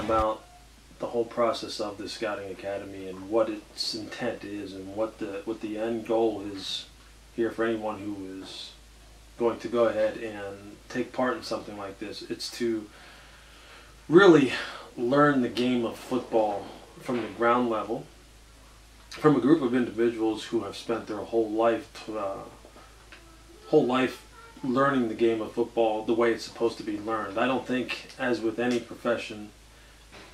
about the whole process of the Scouting Academy and what its intent is and what the end goal is here for anyone who is going to go ahead and take part in something like this. It's to really learn the game of football from the ground level, from a group of individuals who have spent their whole life learning the game of football the way it's supposed to be learned. I don't think, as with any profession,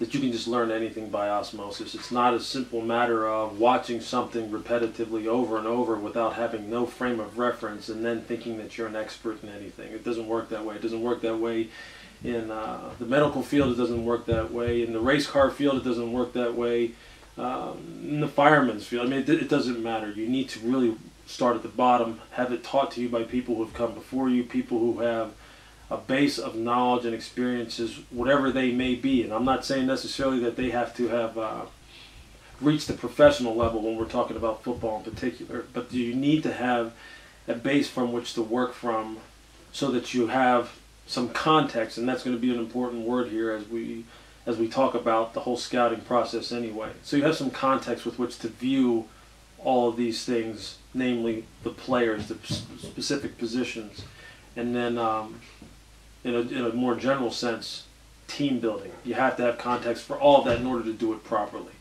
that you can just learn anything by osmosis. It's not a simple matter of watching something repetitively over and over without having no frame of reference and then thinking that you're an expert in anything. It doesn't work that way. It doesn't work that way in the medical field. It doesn't work that way in the race car field. It doesn't work that way in the fireman's field. I mean, it doesn't matter. You need to really start at the bottom, have it taught to you by people who have come before you, people who have a base of knowledge and experiences, whatever they may be. And I'm not saying necessarily that they have to have reached the professional level when we're talking about football in particular, but you need to have a base from which to work from so that you have some context, and that's going to be an important word here as we talk about the whole scouting process anyway. So you have some context with which to view all of these things, namely the players, the specific positions, and then in a more general sense, team building. You have to have context for all of that in order to do it properly.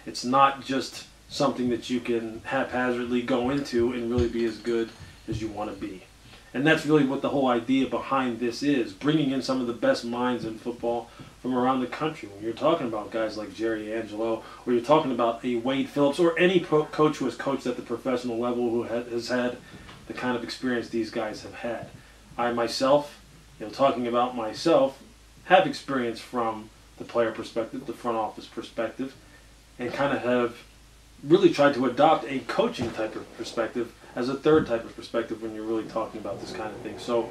It's not just something that you can haphazardly go into and really be as good as you want to be. And that's really what the whole idea behind this is, bringing in some of the best minds in football from around the country. When you're talking about guys like Jerry Angelo, or you're talking about a Wade Phillips, or any coach who has coached at the professional level who has had the kind of experience these guys have had. I myself, talking about myself, have experience from the player perspective, the front office perspective, and kind of have really tried to adopt a coaching type of perspective as a third type of perspective when you're really talking about this kind of thing. So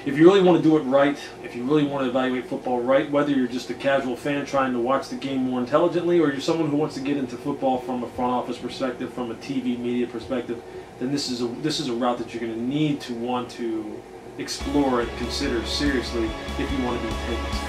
if you really want to do it right, if you really want to evaluate football right, whether you're just a casual fan trying to watch the game more intelligently, or you're someone who wants to get into football from a front office perspective, from a TV media perspective, then this is a route that you're going to need to want to explore and consider seriously if you want to be taken.